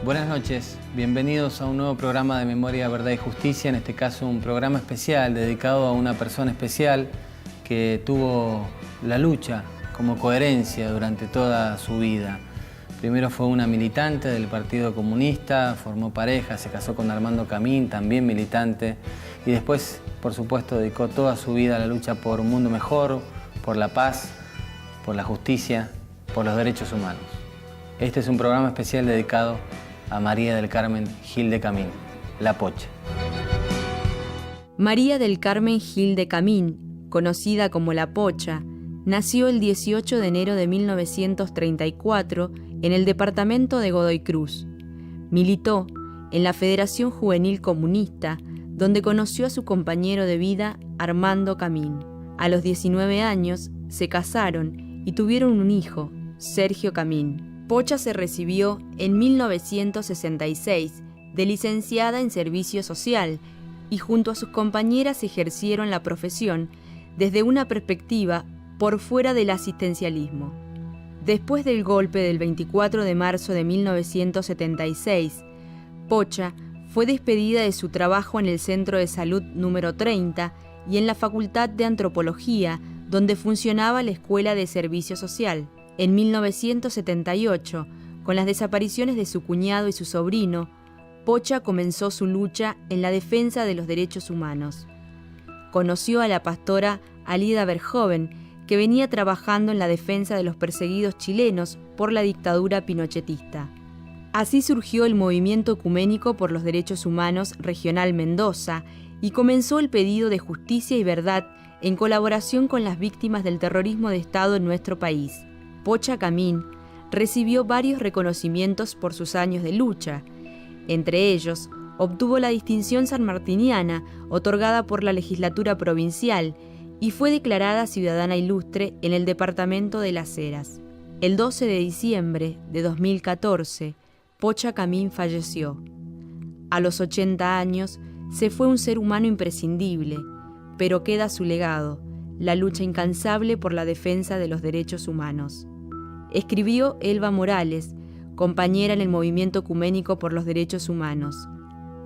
Buenas noches, bienvenidos a un nuevo programa de Memoria, Verdad y Justicia, en este caso un programa especial dedicado a una persona especial que tuvo la lucha como coherencia durante toda su vida. Primero fue una militante del Partido Comunista, formó pareja, se casó con Armando Camín, también militante, y después, por supuesto, dedicó toda su vida a la lucha por un mundo mejor, por la paz, por la justicia, por los derechos humanos. Este es un programa especial dedicado a María del Carmen Gil de Camín, La Pocha. María del Carmen Gil de Camín, conocida como La Pocha, nació el 18 de enero de 1934 en el departamento de Godoy Cruz. Militó en la Federación Juvenil Comunista, donde conoció a su compañero de vida, Armando Camín. A los 19 años se casaron y tuvieron un hijo, Sergio Camín. Pocha se recibió en 1966 de licenciada en Servicio Social y junto a sus compañeras ejercieron la profesión desde una perspectiva por fuera del asistencialismo. Después del golpe del 24 de marzo de 1976, Pocha fue despedida de su trabajo en el Centro de Salud número 30 y en la Facultad de Antropología, donde funcionaba la Escuela de Servicio Social. En 1978, con las desapariciones de su cuñado y su sobrino, Pocha comenzó su lucha en la defensa de los derechos humanos. Conoció a la pastora Alida Verhoeven, que venía trabajando en la defensa de los perseguidos chilenos por la dictadura pinochetista. Así surgió el Movimiento Ecuménico por los Derechos Humanos Regional Mendoza y comenzó el pedido de justicia y verdad en colaboración con las víctimas del terrorismo de Estado en nuestro país. Pocha Camín recibió varios reconocimientos por sus años de lucha. Entre ellos, obtuvo la distinción sanmartiniana otorgada por la legislatura provincial y fue declarada ciudadana ilustre en el departamento de Las Heras. El 12 de diciembre de 2014, Pocha Camín falleció. A los 80 años, se fue un ser humano imprescindible, pero queda su legado, la lucha incansable por la defensa de los derechos humanos. Escribió Elba Morales, compañera en el Movimiento Ecuménico por los Derechos Humanos.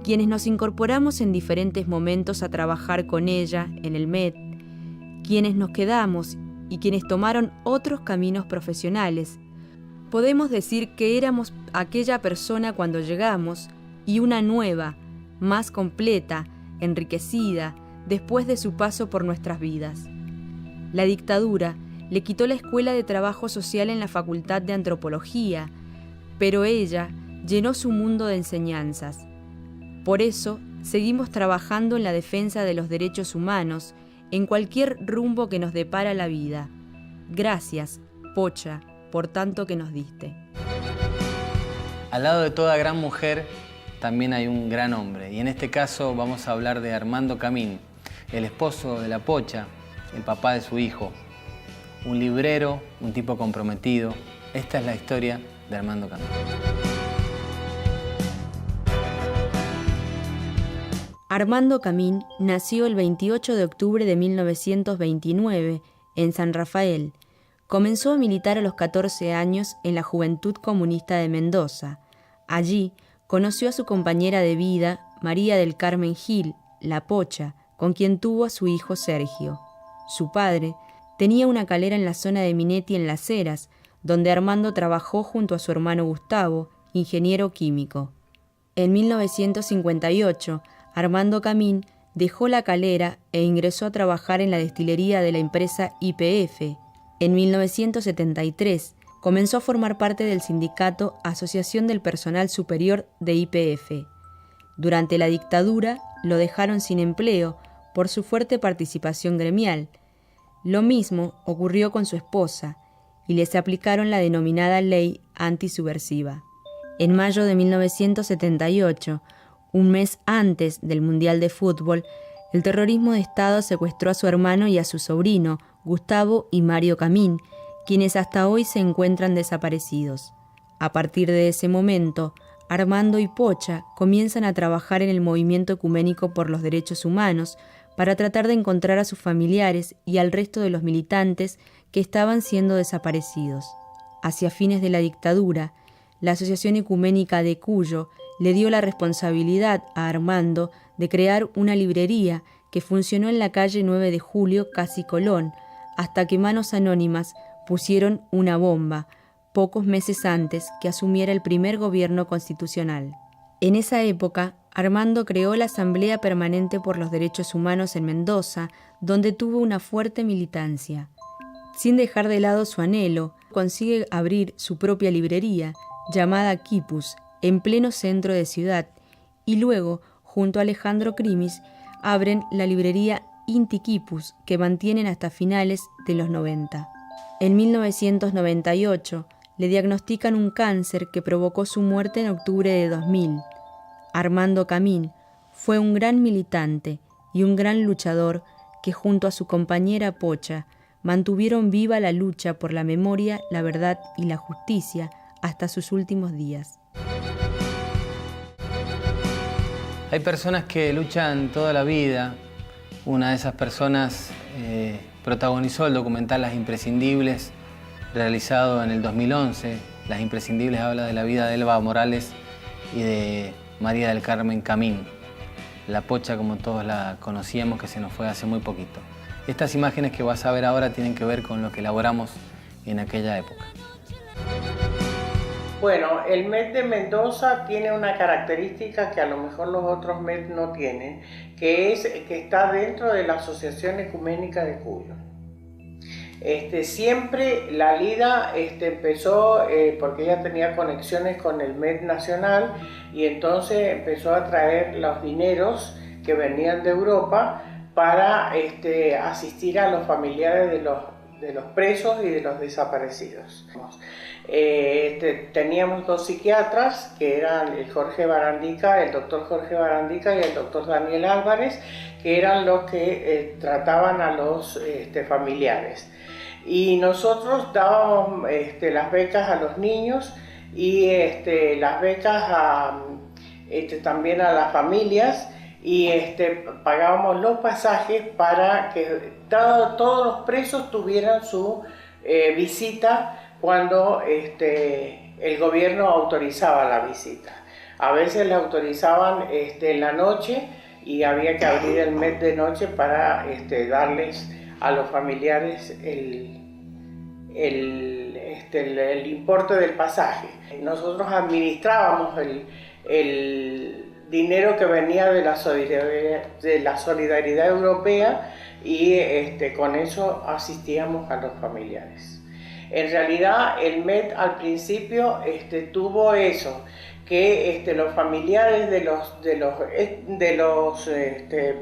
Quienes nos incorporamos en diferentes momentos a trabajar con ella en el MED, quienes nos quedamos y quienes tomaron otros caminos profesionales, podemos decir que éramos aquella persona cuando llegamos y una nueva, más completa, enriquecida, después de su paso por nuestras vidas. La dictadura le quitó la Escuela de Trabajo Social en la Facultad de Antropología, pero ella llenó su mundo de enseñanzas. Por eso, seguimos trabajando en la defensa de los derechos humanos en cualquier rumbo que nos depara la vida. Gracias, Pocha, por tanto que nos diste. Al lado de toda gran mujer, también hay un gran hombre. Y en este caso vamos a hablar de Armando Camín, el esposo de La Pocha, el papá de su hijo. Un librero, un tipo comprometido. Esta es la historia de Armando Camín. Armando Camín nació el 28 de octubre de 1929 en San Rafael. Comenzó a militar a los 14 años en la Juventud Comunista de Mendoza. Allí conoció a su compañera de vida, María del Carmen Gil, La Pocha, con quien tuvo a su hijo Sergio. Su padre tenía una calera en la zona de Minetti en Las Heras, donde Armando trabajó junto a su hermano Gustavo, ingeniero químico. En 1958, Armando Camín dejó la calera e ingresó a trabajar en la destilería de la empresa YPF. En 1973, comenzó a formar parte del sindicato Asociación del Personal Superior de YPF. Durante la dictadura, lo dejaron sin empleo por su fuerte participación gremial. Lo mismo ocurrió con su esposa, y les aplicaron la denominada ley antisubversiva. En mayo de 1978, un mes antes del Mundial de Fútbol, el terrorismo de Estado secuestró a su hermano y a su sobrino, Gustavo y Mario Camín, quienes hasta hoy se encuentran desaparecidos. A partir de ese momento, Armando y Pocha comienzan a trabajar en el Movimiento Ecuménico por los Derechos Humanos para tratar de encontrar a sus familiares y al resto de los militantes que estaban siendo desaparecidos. Hacia fines de la dictadura, la Asociación Ecuménica de Cuyo le dio la responsabilidad a Armando de crear una librería que funcionó en la calle 9 de Julio, casi Colón, hasta que manos anónimas pusieron una bomba, pocos meses antes que asumiera el primer gobierno constitucional. En esa época, Armando creó la Asamblea Permanente por los Derechos Humanos en Mendoza, donde tuvo una fuerte militancia. Sin dejar de lado su anhelo, consigue abrir su propia librería, llamada Quipus, en pleno centro de ciudad, y luego, junto a Alejandro Crimis, abren la librería Inti Quipus, que mantienen hasta finales de los 90. En 1998, le diagnostican un cáncer que provocó su muerte en octubre de 2000. Armando Camín fue un gran militante y un gran luchador que junto a su compañera Pocha mantuvieron viva la lucha por la memoria, la verdad y la justicia hasta sus últimos días. Hay personas que luchan toda la vida. Una de esas personas protagonizó el documental Las Imprescindibles, realizado en el 2011. Las Imprescindibles habla de la vida de Elba Morales y de María del Carmen Camín, la Pocha como todos la conocíamos, que se nos fue hace muy poquito. Estas imágenes que vas a ver ahora tienen que ver con lo que elaboramos en aquella época. Bueno, el MED de Mendoza tiene una característica que a lo mejor los otros MED no tienen, que es que está dentro de la Asociación Ecuménica de Cuyo. Siempre la LIDA empezó porque ella tenía conexiones con el MED nacional y entonces empezó a traer los dineros que venían de Europa para asistir a los familiares de los presos y de los desaparecidos. Teníamos dos psiquiatras que eran el doctor Jorge Barandica y el doctor Daniel Álvarez, que eran los que trataban a los familiares. Y nosotros dábamos las becas a los niños y las becas también a las familias, y pagábamos los pasajes para que todos los presos tuvieran su visita cuando el gobierno autorizaba la visita. A veces la autorizaban en la noche y había que abrir el MED de noche para darles a los familiares el importe del pasaje. Nosotros administrábamos el dinero que venía de la solidaridad europea y con eso asistíamos a los familiares. En realidad el MED al principio tuvo eso, que los familiares de los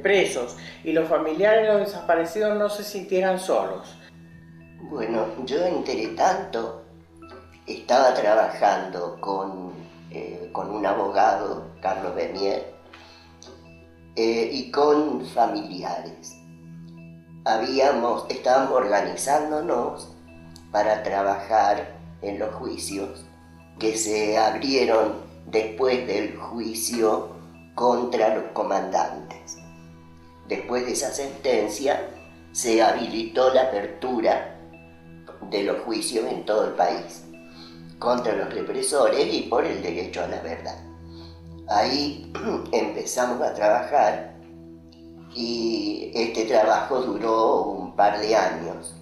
presos y los familiares de los desaparecidos no se sintieran solos. Bueno, yo entre tanto estaba trabajando con un abogado, Carlos Bernier, y con familiares. Estábamos organizándonos para trabajar en los juicios que se abrieron después del juicio contra los comandantes. Después de esa sentencia se habilitó la apertura de los juicios en todo el país contra los represores y por el derecho a la verdad. Ahí empezamos a trabajar y este trabajo duró un par de años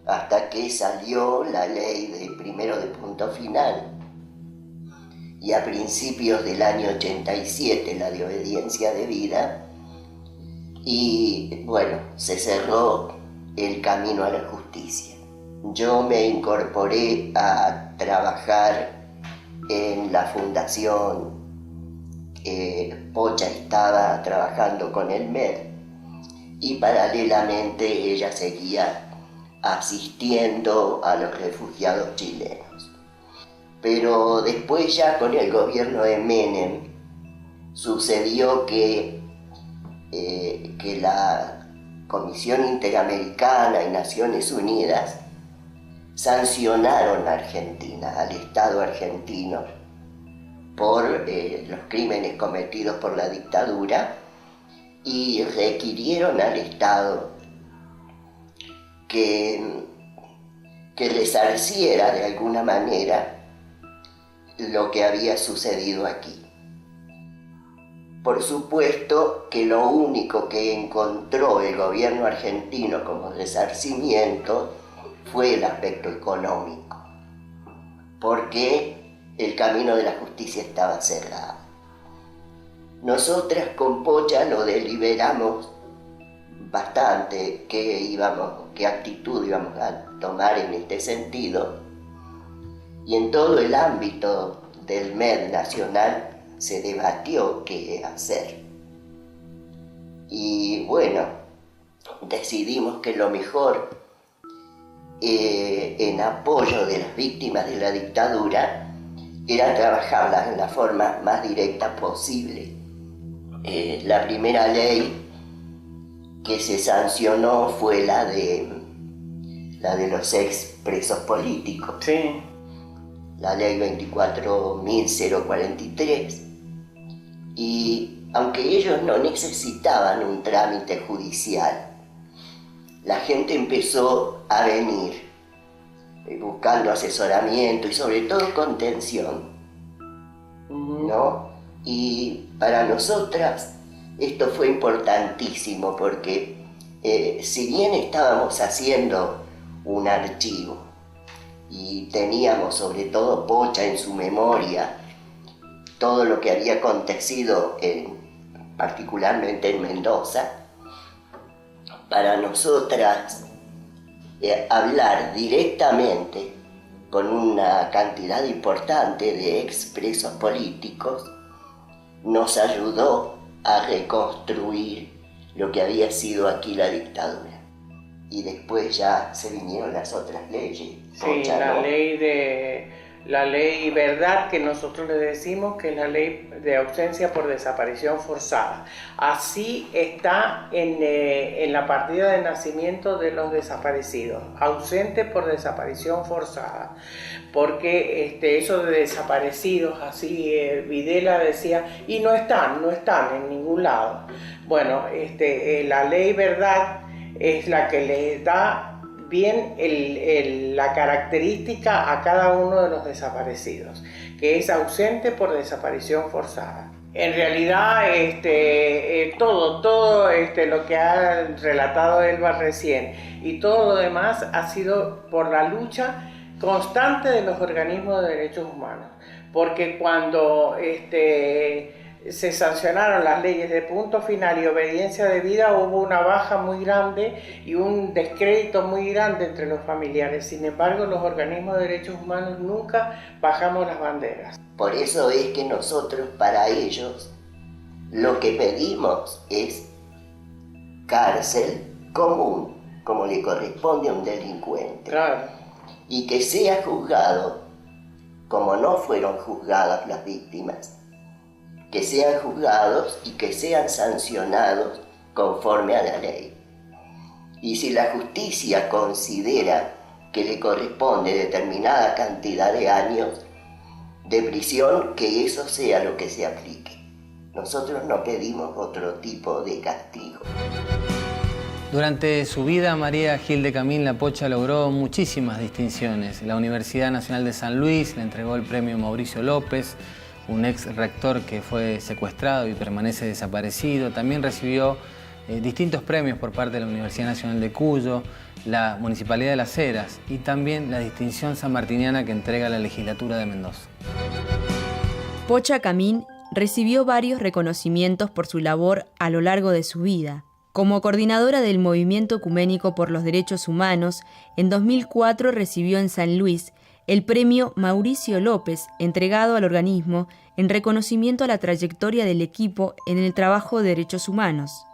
hasta que salió la ley de primero de punto final y a principios del año 87 la de obediencia debida, y bueno, se cerró el camino a la justicia. Yo me incorporé a trabajar en la fundación. Pocha estaba trabajando con el MED y paralelamente ella seguía asistiendo a los refugiados chilenos. Pero después, ya con el gobierno de Menem, sucedió que la Comisión Interamericana y Naciones Unidas sancionaron a Argentina, al Estado argentino, por los crímenes cometidos por la dictadura, y requirieron al Estado que resarciera de alguna manera lo que había sucedido aquí. Por supuesto que lo único que encontró el gobierno argentino como resarcimiento fue el aspecto económico, porque el camino de la justicia estaba cerrado. Nosotras con Pocha lo deliberamos bastante, qué actitud íbamos a tomar en este sentido, y en todo el ámbito del MED nacional se debatió qué hacer. Y bueno, decidimos que lo mejor en apoyo de las víctimas de la dictadura era trabajarlas en la forma más directa posible. La primera ley que se sancionó fue la de los ex presos políticos. Sí. La ley 24.043. Y aunque ellos no necesitaban un trámite judicial, la gente empezó a venir buscando asesoramiento y sobre todo contención, ¿no? Y para nosotras esto fue importantísimo porque si bien estábamos haciendo un archivo y teníamos sobre todo Pocha en su memoria, todo lo que había acontecido particularmente en Mendoza, para nosotras hablar directamente con una cantidad importante de expresos políticos nos ayudó a reconstruir lo que había sido aquí la dictadura. Y después ya se vinieron las otras leyes. Sí, Pocha, la ¿no? la ley verdad, que nosotros le decimos que es la ley de ausencia por desaparición forzada. Así está en la partida de nacimiento de los desaparecidos, ausente por desaparición forzada, porque eso de desaparecidos, así Videla decía, y no están en ningún lado. Bueno, la ley verdad es la que le da bien la característica a cada uno de los desaparecidos, que es ausente por desaparición forzada. En realidad, todo lo que ha relatado Elba recién y todo lo demás ha sido por la lucha constante de los organismos de derechos humanos, porque cuando se sancionaron las leyes de punto final y obediencia debida, hubo una baja muy grande y un descrédito muy grande entre los familiares. Sin embargo, los organismos de derechos humanos nunca bajamos las banderas. Por eso es que nosotros, para ellos, lo que pedimos es cárcel común, como le corresponde a un delincuente. Claro. Y que sea juzgado como no fueron juzgadas las víctimas, que sean juzgados y que sean sancionados conforme a la ley. Y si la justicia considera que le corresponde determinada cantidad de años de prisión, que eso sea lo que se aplique. Nosotros no pedimos otro tipo de castigo. Durante su vida, María Gil de Camín La Pocha logró muchísimas distinciones. La Universidad Nacional de San Luis le entregó el premio Mauricio López, un ex rector que fue secuestrado y permanece desaparecido. También recibió distintos premios por parte de la Universidad Nacional de Cuyo, la Municipalidad de Las Heras y también la distinción sanmartiniana que entrega la Legislatura de Mendoza. Pocha Camín recibió varios reconocimientos por su labor a lo largo de su vida. Como coordinadora del Movimiento Ecuménico por los Derechos Humanos, en 2004 recibió en San Luis el premio Mauricio López, entregado al organismo en reconocimiento a la trayectoria del equipo en el trabajo de derechos humanos.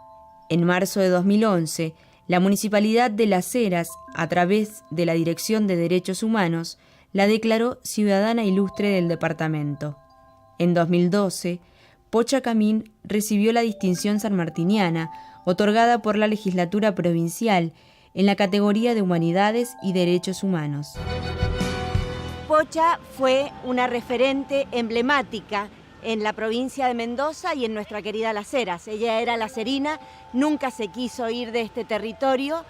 En marzo de 2011, la Municipalidad de Las Heras, a través de la Dirección de Derechos Humanos, la declaró ciudadana ilustre del departamento. En 2012, Pocha Camín recibió la distinción sanmartiniana, otorgada por la Legislatura Provincial en la categoría de Humanidades y Derechos Humanos. Pocha fue una referente emblemática en la provincia de Mendoza y en nuestra querida Las Heras. Ella era lacerina, nunca se quiso ir de este territorio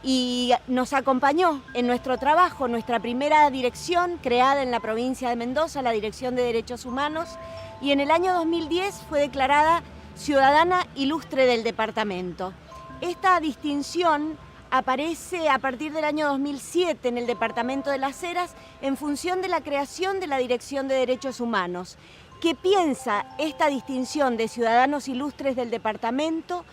y nos acompañó en nuestro trabajo, nuestra primera dirección creada en la provincia de Mendoza, la Dirección de Derechos Humanos, y en el año 2010 fue declarada Ciudadana Ilustre del departamento. Esta distinción aparece a partir del año 2007 en el departamento de Las Heras en función de la creación de la Dirección de Derechos Humanos, que piensa esta distinción de ciudadanos ilustres del departamento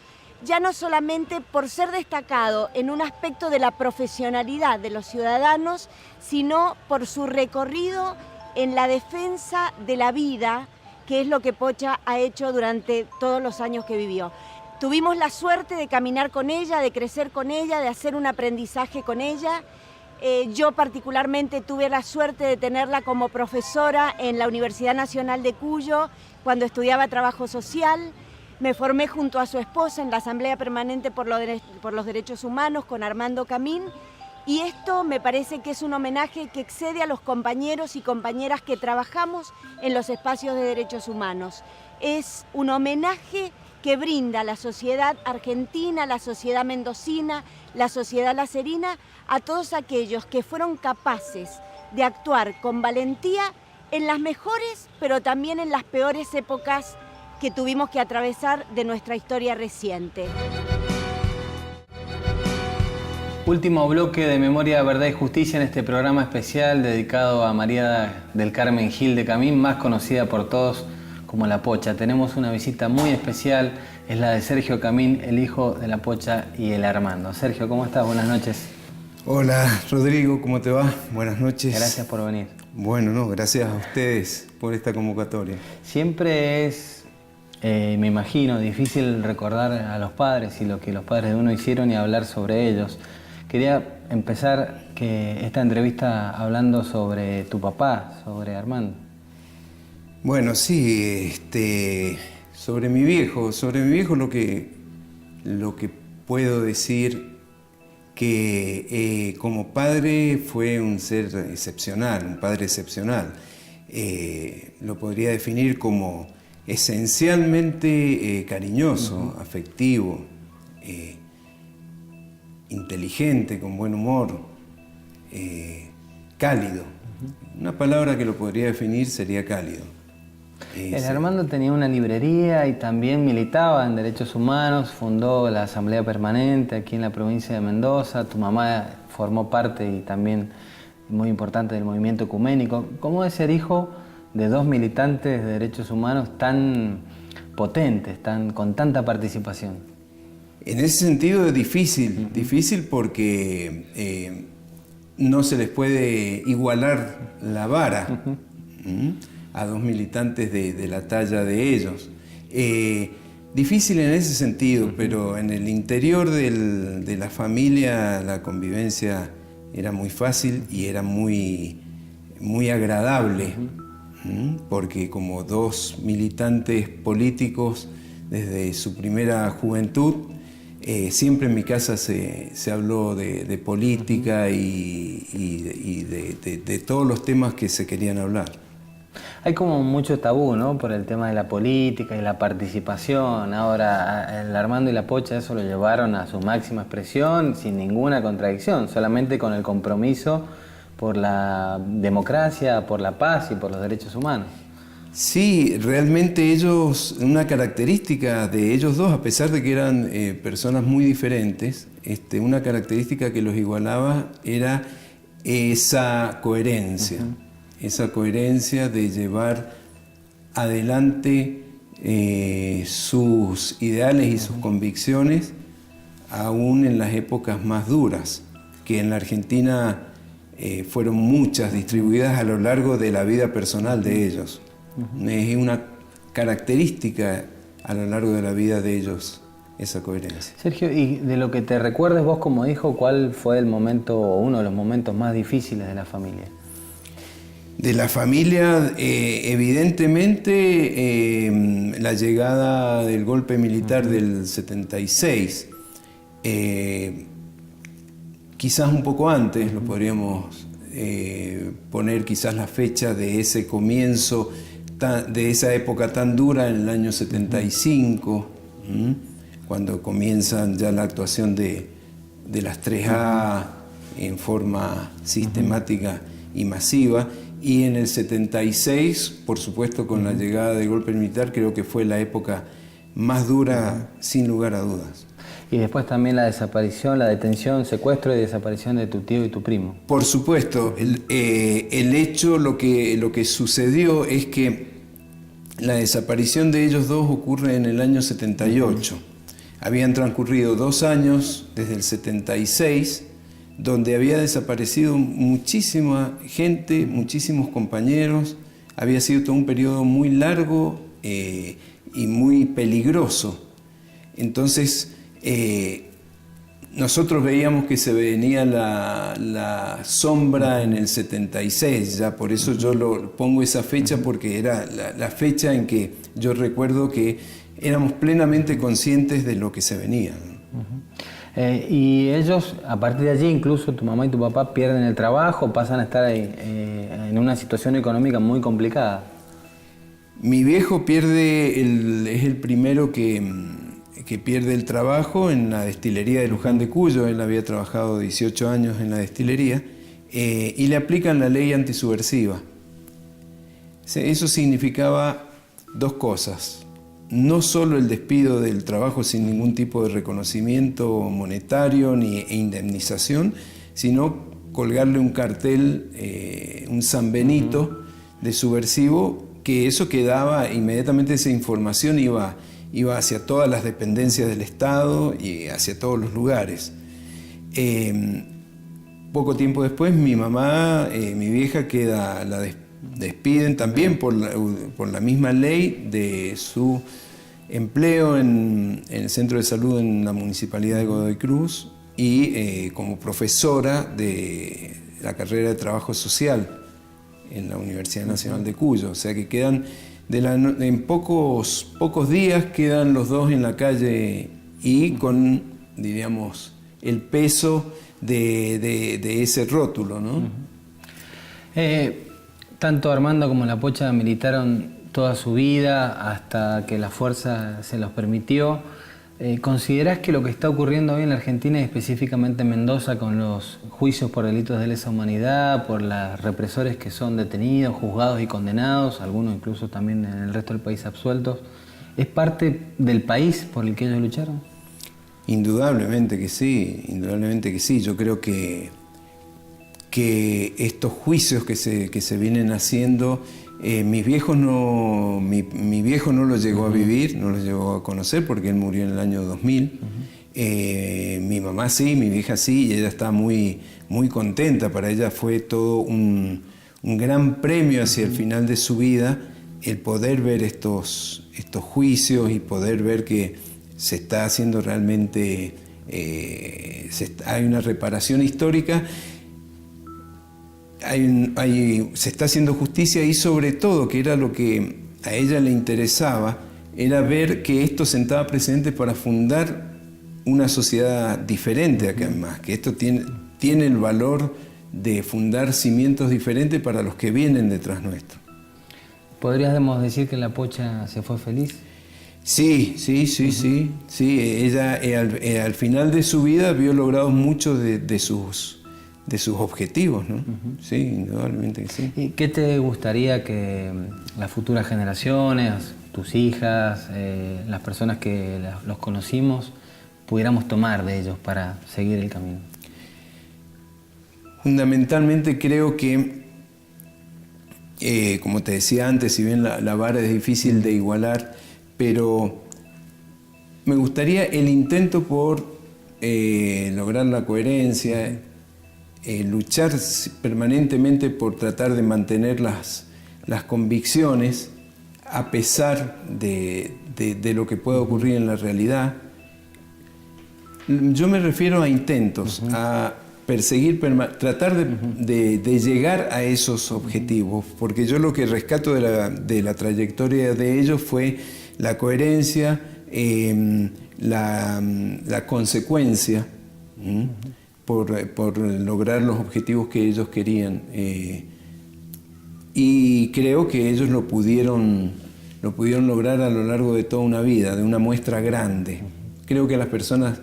ya no solamente por ser destacado en un aspecto de la profesionalidad de los ciudadanos, sino por su recorrido en la defensa de la vida, que es lo que Pocha ha hecho durante todos los años que vivió. Tuvimos la suerte de caminar con ella, de crecer con ella, de hacer un aprendizaje con ella. Yo particularmente tuve la suerte de tenerla como profesora en la Universidad Nacional de Cuyo cuando estudiaba trabajo social. Me formé junto a su esposa en la Asamblea Permanente por los Derechos Humanos con Armando Camín, y esto me parece que es un homenaje que excede a los compañeros y compañeras que trabajamos en los espacios de derechos humanos. Es un homenaje que brinda a la sociedad argentina, la sociedad mendocina, la sociedad lacerina, a todos aquellos que fueron capaces de actuar con valentía en las mejores, pero también en las peores épocas que tuvimos que atravesar de nuestra historia reciente. Último bloque de Memoria, Verdad y Justicia en este programa especial dedicado a María del Carmen Gil de Camín, más conocida por todos como La Pocha. Tenemos una visita muy especial, es la de Sergio Camín, el hijo de La Pocha y el Armando. Sergio, ¿cómo estás? Buenas noches. Hola, Rodrigo, ¿cómo te va? Buenas noches. Gracias por venir. Bueno, no, gracias a ustedes por esta convocatoria. Siempre es, me imagino, difícil recordar a los padres y lo que los padres de uno hicieron y hablar sobre ellos. Quería empezar esta entrevista hablando sobre tu papá, sobre Armando. Bueno, sí, sobre mi viejo lo que puedo decir que como padre fue un ser excepcional, un padre excepcional. Lo podría definir como esencialmente cariñoso, afectivo, inteligente, con buen humor, cálido. Una palabra que lo podría definir sería cálido. El Armando tenía una librería y también militaba en derechos humanos, fundó la Asamblea Permanente aquí en la provincia de Mendoza. Tu mamá formó parte y también muy importante del movimiento ecuménico. ¿Cómo es ser hijo de dos militantes de derechos humanos tan potentes, con tanta participación? En ese sentido es difícil porque no se les puede igualar la vara a dos militantes de la talla de ellos. Difícil en ese sentido, pero en el interior de la familia la convivencia era muy fácil y era muy agradable, porque como dos militantes políticos desde su primera juventud, siempre en mi casa se habló de política y de todos los temas que se querían hablar. Hay como mucho tabú, ¿no? Por el tema de la política y la participación. Ahora, el Armando y La Pocha eso lo llevaron a su máxima expresión sin ninguna contradicción, solamente con el compromiso por la democracia, por la paz y por los derechos humanos. Sí, realmente ellos, una característica de ellos dos, a pesar de que eran personas muy diferentes, una característica que los igualaba era esa coherencia, esa coherencia de llevar adelante sus ideales y sus convicciones, aún en las épocas más duras, que en la Argentina fueron muchas, distribuidas a lo largo de la vida personal de ellos. Es una característica a lo largo de la vida de ellos, esa coherencia. Sergio, y de lo que te recuerdes vos como hijo, ¿cuál fue el momento o uno de los momentos más difíciles de la familia? De la familia, evidentemente, la llegada del golpe militar del 76, quizás un poco antes, lo podríamos poner quizás la fecha de ese comienzo, de esa época tan dura en el año 75, cuando comienzan ya la actuación de de las 3A en forma sistemática y masiva. Y en el 76, por supuesto, con la llegada del golpe militar, creo que fue la época más dura, sin lugar a dudas. Y después también la desaparición, la detención, secuestro y desaparición de tu tío y tu primo. Por supuesto, el hecho, lo que sucedió es que la desaparición de ellos dos ocurre en el año 78. Habían transcurrido 2 años desde el 76, donde había desaparecido muchísima gente, muchísimos compañeros. Había sido todo un periodo muy largo y muy peligroso. Entonces, nosotros veíamos que se venía la sombra en el 76, ya por eso yo pongo esa fecha, porque era la fecha en que yo recuerdo que éramos plenamente conscientes de lo que se venía. Y ellos, a partir de allí, incluso tu mamá y tu papá pierden el trabajo, pasan a estar en una situación económica muy complicada. Mi viejo es el primero que pierde el trabajo en la destilería de Luján de Cuyo. Él había trabajado 18 años en la destilería y le aplican la ley antisubversiva. Eso significaba 2 cosas. No solo el despido del trabajo sin ningún tipo de reconocimiento monetario ni indemnización, sino colgarle un cartel, un San Benito de subversivo, que eso quedaba inmediatamente, esa información iba hacia todas las dependencias del Estado y hacia todos los lugares. Poco tiempo después mi mamá, mi vieja, la despiden también por la misma ley de su empleo en el centro de salud en la municipalidad de Godoy Cruz y como profesora de la carrera de trabajo social en la Universidad Nacional de Cuyo. O sea que quedan, en pocos días quedan los dos en la calle y con, diríamos, el peso de ese rótulo, ¿no? Tanto Armando como la Pocha militaron toda su vida hasta que la fuerza se los permitió. ¿Considerás que lo que está ocurriendo hoy en la Argentina y específicamente en Mendoza con los juicios por delitos de lesa humanidad, por los represores que son detenidos, juzgados y condenados, algunos incluso también en el resto del país absueltos, es parte del país por el que ellos lucharon? Indudablemente que sí, indudablemente que sí. Yo creo que estos juicios que se vienen haciendo, mi viejo no lo llegó a vivir, no lo llegó a conocer porque él murió en el año 2000. Mi mamá sí, mi vieja sí, y ella está muy, muy contenta. Para ella fue todo un gran premio hacia el final de su vida el poder ver estos juicios y poder ver que se está haciendo realmente, hay una reparación histórica. Se está haciendo justicia y sobre todo, que era lo que a ella le interesaba, era ver que esto sentaba precedentes para fundar una sociedad diferente acá más, que esto tiene el valor de fundar cimientos diferentes para los que vienen detrás nuestro. ¿Podríamos decir que la Pocha se fue feliz? Sí. Ella al final de su vida vio logrados muchos de sus objetivos, ¿no? Sí, indudablemente que sí. ¿Y qué te gustaría que las futuras generaciones, tus hijas, las personas que los conocimos, pudiéramos tomar de ellos para seguir el camino? Fundamentalmente creo que, como te decía antes, si bien la vara es difícil de igualar, pero me gustaría el intento por lograr la coherencia, luchar permanentemente por tratar de mantener las convicciones a pesar de lo que pueda ocurrir en la realidad. Yo me refiero a intentos, a perseguir, tratar de llegar a esos objetivos, porque yo lo que rescato de la trayectoria de ellos fue la coherencia, la consecuencia, por lograr los objetivos que ellos querían. Y creo que ellos lo pudieron lograr a lo largo de toda una vida, de una muestra grande. Creo que las personas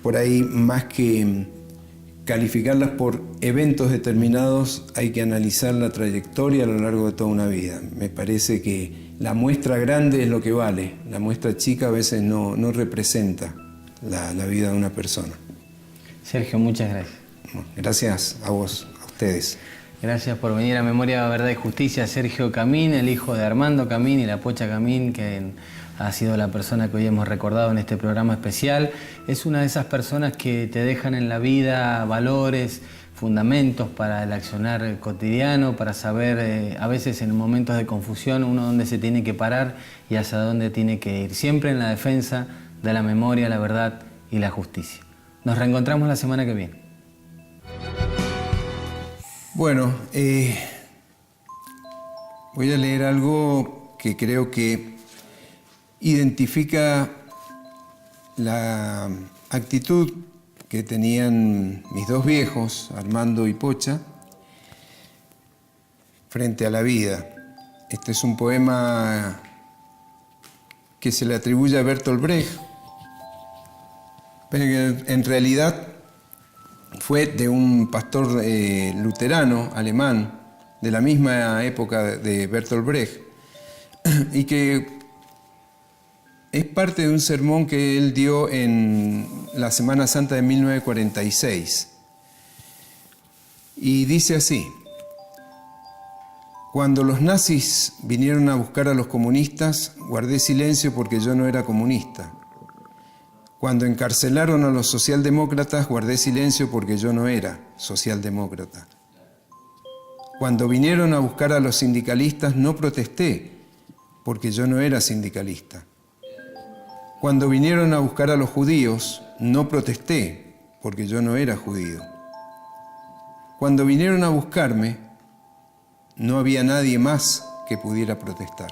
por ahí, más que calificarlas por eventos determinados, hay que analizar la trayectoria a lo largo de toda una vida. Me parece que la muestra grande es lo que vale, la muestra chica a veces no representa la vida de una persona. Sergio, muchas gracias. Gracias a vos, a ustedes. Gracias por venir a Memoria, Verdad y Justicia. Sergio Camín, el hijo de Armando Camín y la Pocha Camín, que ha sido la persona que hoy hemos recordado en este programa especial. Es una de esas personas que te dejan en la vida valores, fundamentos para el accionar cotidiano, para saber a veces en momentos de confusión uno dónde se tiene que parar y hacia dónde tiene que ir. Siempre en la defensa de la memoria, la verdad y la justicia. Nos reencontramos la semana que viene. Bueno, voy a leer algo que creo que identifica la actitud que tenían mis dos viejos, Armando y Pocha, frente a la vida. Este es un poema que se le atribuye a Bertolt Brecht, pero que en realidad fue de un pastor luterano alemán de la misma época de Bertolt Brecht, y que es parte de un sermón que él dio en la Semana Santa de 1946. Y dice así: cuando los nazis vinieron a buscar a los comunistas, guardé silencio porque yo no era comunista. Cuando encarcelaron a los socialdemócratas, guardé silencio porque yo no era socialdemócrata. Cuando vinieron a buscar a los sindicalistas, no protesté porque yo no era sindicalista. Cuando vinieron a buscar a los judíos, no protesté porque yo no era judío. Cuando vinieron a buscarme, no había nadie más que pudiera protestar.